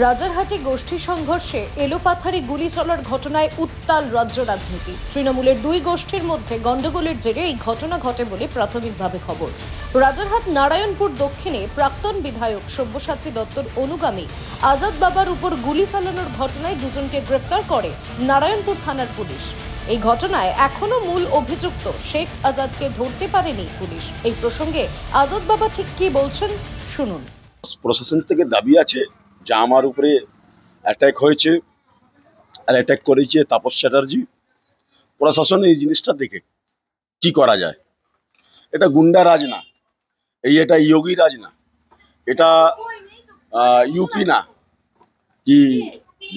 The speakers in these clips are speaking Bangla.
রাজারহাটে গোষ্ঠী সংঘর্ষে এলোপাথারি গুলি চলার ঘটনায় উত্তাল রাজ্য রাজনীতি। তৃণমূলের দুই গোষ্ঠীর মধ্যে গন্ডগোলের জেরে এই ঘটনা ঘটে বলে প্রাথমিকভাবে খবর। রাজারহাট নারায়ণপুর দক্ষিণে প্রাক্তন বিধায়ক সব্যসাচী দত্তর অনুগামী আজাদ বাবার উপর গুলি চালানোর ঘটনায় দুজনকে গ্রেফতার করে নারায়ণপুর থানার পুলিশ। এই ঘটনায় এখনো মূল অভিযুক্ত শেখ আজাদকে ধরতে পারেনি পুলিশ। এই প্রসঙ্গে আজাদ বাবা ঠিক কি বলছেন শুনুন। প্রশাসন থেকে দাবি আছে যে আমার উপরে অ্যাটাক হয়েছে আর অ্যাটাক করেছে তাপস চ্যাটার্জি। প্রশাসন এই জিনিসটা দেখে কি করা যায়। এটা গুন্ডা রাজ না, এটা যোগী রাজ না, এটা ইউপি না কি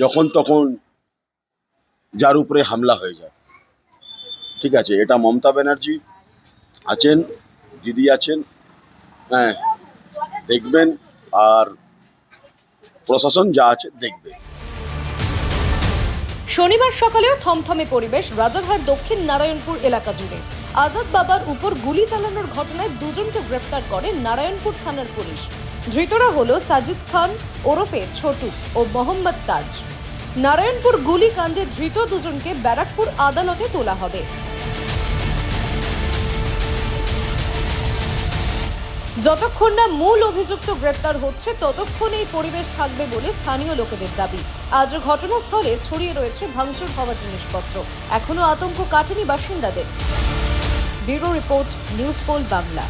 যখন তখন যার উপরে হামলা হয়ে যায়। ঠিক আছে, এটা মমতা ব্যানার্জি আছেন, দিদি আছেন, হ্যাঁ দেখবেন, আর প্রশাসন যা আছে দেখবে। শনিবার সকালেও থমথমে পরিবেশ রাজারহাট দক্ষিণ নারায়ণপুর এলাকা জুড়ে। আজাদ বাবার উপর গুলি চালানোর ঘটনায় দুজনকে গ্রেফতার করে নারায়ণপুর থানার পুলিশ। ধৃতরা হলো সাজিদ খান ওরফে ছোটু ও মোহাম্মদ তাজ। নারায়ণপুর গুলি কাণ্ডে ধৃত দুজনকে ব্যারাকপুর আদালতে তোলা হবে। যতক্ষণ না মূল অভিযুক্ত গ্রেফতার হচ্ছে ততক্ষণ এই পরিবেশ থাকবে বলে স্থানীয় লোকেদের দাবি। আজ ঘটনাস্থলে ছড়িয়ে রয়েছে ভাঙচুর হওয়া জিনিসপত্র। এখনো আতঙ্ক কাটেনি বাসিন্দাদের। Bureau report, news poll Bangla.